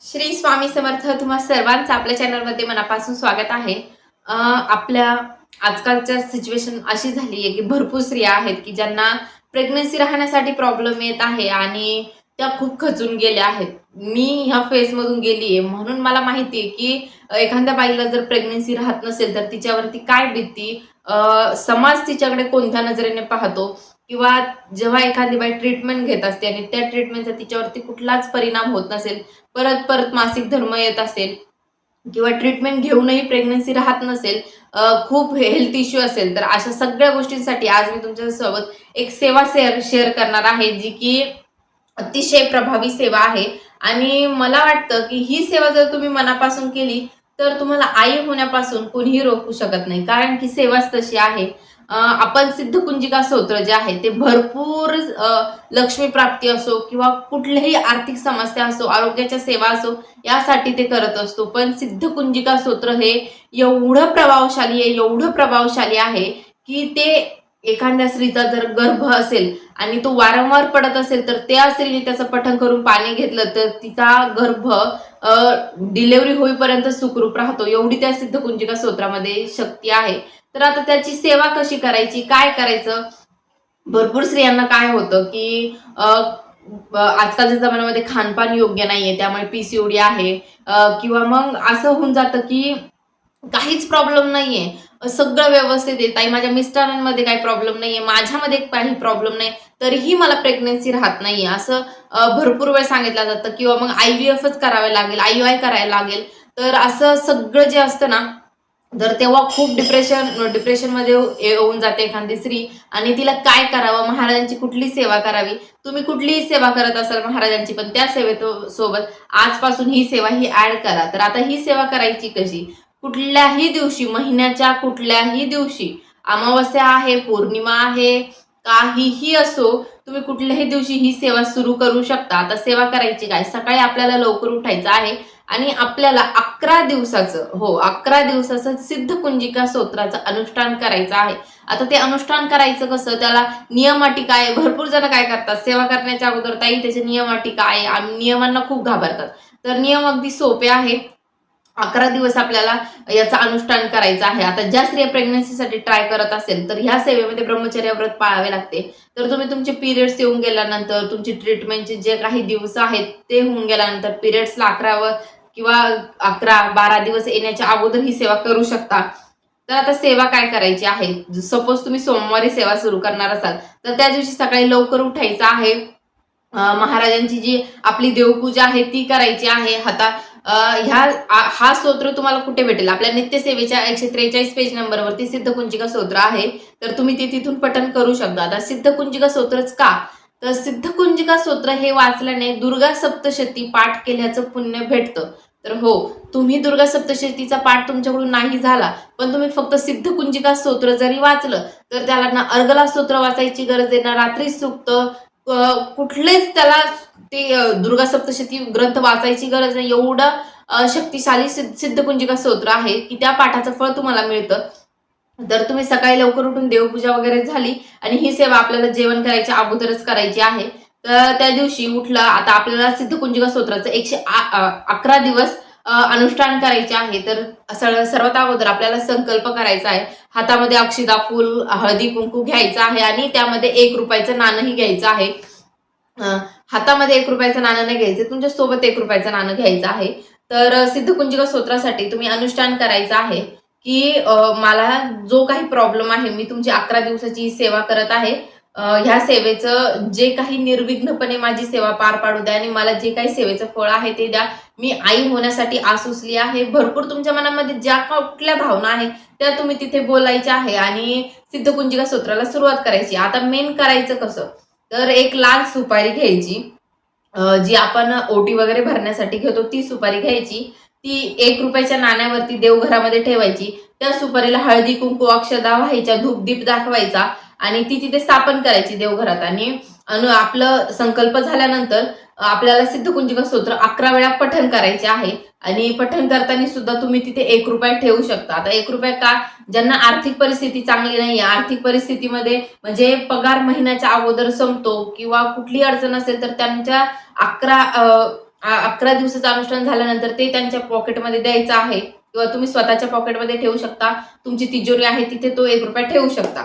श्री स्वामी समर्थ. तुम्हा सर्वांचं आपल्या चॅनलमध्ये मनापासून स्वागत आहे. आपल्या आजकालच्या सिच्युएशन अशी झाली आहे की भरपूर स्त्रिया आहेत की ज्यांना प्रेग्नन्सी राहण्यासाठी प्रॉब्लेम येत आहे आणि त्या खूप खचून गेल्या आहेत. मी ह्या फेजमधून गेली आहे, म्हणून मला माहिती आहे की एखाद्या बाईला जर प्रेग्नन्सी राहत नसेल तर तिच्यावरती काय बीतती, समाज तिच्याकडे कोणत्या नजरेने पाहतो, किंवा जेव्हा एखादी बाई ट्रीटमेंट घेत असते आणि त्या ट्रीटमेंटचा तिच्यावरती कुठलाच परिणाम होत नसेल, परत परत मासिक धर्म येत असेल किंवा ट्रीटमेंट घेऊनही प्रेग्नन्सी राहत नसेल, खूप हेल्थ इश्यू असेल, तर अशा सगळ्या गोष्टींसाठी आज मी तुमच्यासोबत एक सेवा शेअर करणार आहे, जी की अतिशय प्रभावी सेवा आहे. आणि मला वाटतं की ही सेवा जर तुम्ही मनापासून केली तर तुम्हाला आई होण्यापासून कोणीही रोखू शकत नाही, कारण की सेवाच तशी आहे. आपण सिद्धकुंजिका स्तोत्र जे आहे ते भरपूर लक्ष्मी प्राप्ती असो किंवा कुठलीही आर्थिक समस्या असो, आरोग्याच्या सेवा असो, यासाठी ते करत असतो. पण सिद्धकुंजिका स्तोत्र हे एवढं प्रभावशाली आहे, एवढं प्रभावशाली आहे की ते एखाद्या स्त्रीचा जर गर्भ असेल आणि तो वारंवार पडत असेल तर त्या स्त्रीने त्याचं पठण करून पाणी घेतलं तर तिचा गर्भ डिलेव्हरी होईपर्यंत सुखरूप राहतो, एवढी त्या सिद्धकुंजिका स्तोत्रामध्ये शक्ती आहे. तर आता त्याची सेवा कशी करायची, काय करायचं? भरपूर स्त्रियांना काय होतं की आजकालच्या जमान्यामध्ये खानपान योग्य नाहीये, त्यामुळे पीसीओडी आहे, किंवा मग असं होऊन जातं की काहीच प्रॉब्लेम नाहीये, सगळं व्यवस्थित आहे, ताई माझ्या मिस्टरांमध्ये काही प्रॉब्लेम नाहीये, माझ्यामध्ये काही प्रॉब्लेम नाही, तरीही मला प्रेग्नन्सी राहत नाहीये, असं भरपूर वेळ सांगितलं जातं. किंवा मग IVFच करावे लागेल, IUI करायला लागेल. तर असं सगळं जे असतं ना, तर तेव्हा खूप डिप्रेशनमध्ये येऊन जाते एखादी स्त्री, आणि तिला काय करावं, महाराजांची कुठली सेवा करावी. तुम्ही कुठलीही सेवा करत असाल महाराजांची, पण त्या सेवेत सोबत आजपासून ही सेवा ही ऍड करा. तर आता ही सेवा करायची कशी? कुठल्याही दिवशी, महिन्याच्या कुठल्याही दिवशी, अमावस्या आहे, पौर्णिमा आहे, काहीही असो, तुम्ही कुठल्याही दिवशी ही सेवा सुरू करू शकता. आता सेवा करायची काय? सकाळी आपल्याला लवकर उठायचं आहे आणि आपल्याला 11 दिवसाचं सिद्धकुंजिका स्तोत्राचं अनुष्ठान करायचं आहे. आता ते अनुष्ठान करायचं कसं? त्याला नियम अटी काय आहे? भरपूर जण काय करतात, सेवा करण्याच्या अगोदर ताई त्याचे नियम अटी काय आहे, आणि नियमांना खूप घाबरतात. तर नियम अगदी सोपे आहे. 11 दिवस आपल्याला याचं अनुष्ठान करायचं आहे. आता ज्या स्त्रिया प्रेग्नन्सीसाठी ट्राय करत असेल तर ह्या सेवेमध्ये ब्रह्मचर्य व्रत पाळावे लागते. तर तुम्ही तुमचे पिरियड्स येऊन गेल्यानंतर, तुमची ट्रीटमेंटचे जे काही दिवस आहेत ते होऊन गेल्यानंतर, पिरियड्सला 11 किंवा 11-12 दिवस येण्याच्या अगोदर ही सेवा करू शकता. तर आता सेवा काय करायची आहे? सपोज तुम्ही सोमवारी सेवा सुरू करणार असाल तर त्या दिवशी सकाळी लवकर उठायचं आहे. महाराजांची जी आपली देवपूजा आहे ती करायची आहे. आता हा स्तोत्र तुम्हाला कुठे भेटेल? आपल्या नित्यसेवेच्या 143 पेज नंबरवरती सिद्धकुंजिका स्तोत्र आहे. तर तुम्ही ते तिथून पठण करू शकता. आता सिद्धकुंजिका स्तोत्रच का? तर सिद्धकुंजिका स्तोत्र हे वाचल्याने दुर्गा सप्तशती पाठ केल्याचं पुण्य भेटतं. तर हो, तुम्ही दुर्गा सप्तशतीचा पाठ तुमच्याकडून नाही झाला, पण तुम्ही फक्त सिद्धकुंजिका स्तोत्र जरी वाचलं तर त्याला ना अर्गला स्तोत्र वाचायची गरज आहे, ना रात्री सूक्त, कुठलेच त्याला ते दुर्गा सप्तशती ग्रंथ वाचायची गरज नाही. एवढं शक्तिशाली सिद्धकुंजिका स्तोत्र आहे की त्या पाठाचं फळ तुम्हाला मिळतं. तर तुम्ही सकाळी लवकर उठून देवपूजा वगैरे झाली आणि ही सेवा आपल्याला जेवण करायच्या अगोदरच करायची आहे. तर त्या दिवशी उठला, आता आपल्याला सिद्धकुंजिका स्तोत्राचं 111 दिवस अनुष्ठान करायचे आहे. तर सर्वात अगोदर आपल्याला संकल्प करायचा आहे. हातामध्ये अक्षदा, फूल, हळदी कुंकू घ्यायचं आहे आणि त्यामध्ये 1 रुपयाचं नाणंही घ्यायचं आहे. हातामध्ये 1 रुपयाचं नाणं नाही घ्यायचं, तुमच्या सोबत 1 रुपयाचं नाणं घ्यायचं आहे. तर सिद्धकुंजिका स्तोत्रासाठी तुम्ही अनुष्ठान करायचं आहे की मला जो काही प्रॉब्लेम आहे, मी तुमची 11 दिवसाची सेवा करत आहे, ह्या सेवेचं जे काही निर्विघ्नपणे माझी सेवा पार पाडू द्या आणि मला जे काही सेवेचं फळ आहे ते द्या. मी आई होण्यासाठी आसुसली आहे. भरपूर तुमच्या मनामध्ये ज्या कुठल्या भावना आहेत त्या तुम्ही तिथे बोलायच्या आहे आणि सिद्धकुंजिका स्तोत्राला सुरुवात करायची. आता मेन करायचं कसं? तर एक लाल सुपारी घ्यायची, जी आपण ओटी वगैरे भरण्यासाठी घेतो ती सुपारी घ्यायची. ती 1 रुपयाच्या नाण्यावरती देवघरामध्ये ठेवायची. त्या सुपारीला हळदी कुंकू अक्षदा व्हायच्या, धूपदीप दाखवायचा आणि ती तिथे स्थापन करायची देवघरात. आणि आपलं संकल्प झाल्यानंतर आपल्याला सिद्धकुंजिका स्तोत्र 11 वेळा पठण करायचे आहे. आणि पठण करताना सुद्धा तुम्ही तिथे 1 रुपया ठेवू शकता. आता 1 रुपया का? ज्यांना आर्थिक परिस्थिती चांगली नाही, आर्थिक परिस्थितीमध्ये म्हणजे पगार महिन्याच्या अगोदर संपतो किंवा कुठली अडचण असेल तर त्यांच्या 11 11 दिवसाचं अनुष्ठान झाल्यानंतर ते त्यांच्या पॉकेटमध्ये द्यायचं आहे किंवा तुम्ही स्वतःच्या पॉकेटमध्ये ठेवू शकता. तुमची तिजोरी आहे तिथे तो ₹1 ठेवू शकता.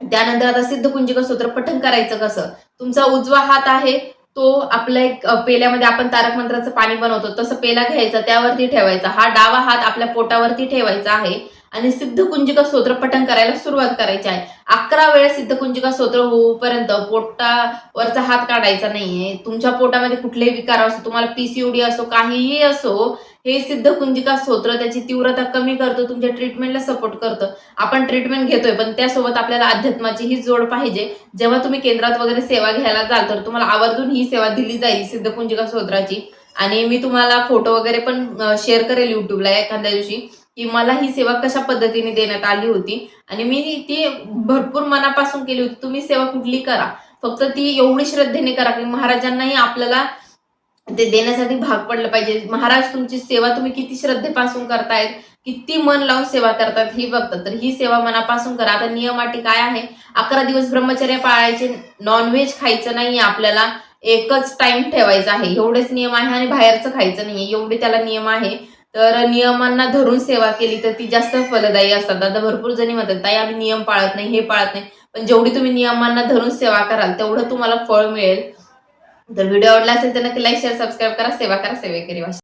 त्यानंतर आता सिद्धकुंजिका स्तोत्र पठण करायचं कसं? तुमचा उजवा हात आहे तो आपल्या एक पेल्यामध्ये आपण तारक मंत्राचं पाणी बनवतो तसं पेला घ्यायचा, त्यावरती ठेवायचा. हा डावा हात आपल्या पोटावरती ठेवायचा आहे आणि सिद्धकुंजिका स्तोत्र पठण करायला सुरुवात करायची आहे. 11 वेळेस सिद्धकुंजिका स्तोत्र होऊपर्यंत पोटावरचा हात काढायचा नाहीये. तुमच्या पोटामध्ये कुठलेही विकार असो, तुम्हाला पीसीओडी असो, काहीही असो, हे सिद्धकुंजिका स्तोत्र त्याची तीव्रता कमी करतं, तुमच्या ट्रीटमेंटला सपोर्ट करतं. आपण ट्रीटमेंट घेतोय पण त्यासोबत आपल्याला अध्यात्माचीही जोड पाहिजे. जेव्हा तुम्ही केंद्रात वगैरे सेवा घ्यायला जाल तर तुम्हाला आवर्जून ही सेवा दिली जाईल सिद्धकुंजिका स्तोत्राची. आणि मी तुम्हाला फोटो वगैरे पण शेअर करेल युट्यूबला एखाद्या दिवशी, की मला ही सेवा कशा पद्धतीने देण्यात आली होती आणि मी ती भरपूर मनापासून केली होती. तुम्ही सेवा कुठली करा, फक्त ती एवढी श्रद्धेने करा की महाराजांनाही आपल्याला ते देण्यासाठी भाग पडलं पाहिजे. महाराज तुमची सेवा तुम्ही किती श्रद्धेपासून करतायत, किती मन लावून सेवा करतात ही बघतात. तर ही सेवा मनापासून करा. आता नियम अटी काय आहे? 11 दिवस ब्रह्मचर्य पाळायचे, नॉनव्हेज खायचं नाहीये आपल्याला, एकच टाइम ठेवायचा आहे, एवढेच नियम आहे आणि बाहेरचं खायचं नाहीये, एवढे त्याला नियम आहे. तर नियमांना धरून सेवा केली तर ती जास्त फलदायी असतात. आता भरपूर जणी म्हणतात ताई आम्ही नियम पाळत नाही, हे पाळत नाही, पण जेवढी तुम्ही नियमांना धरून सेवा कराल तेवढं तुम्हाला फळ मिळेल. तर व्हिडिओ आवडला असेल तर नक्की लाईक शेअर सबस्क्राईब करा. सेवा करा, सेवेकरी भाषा.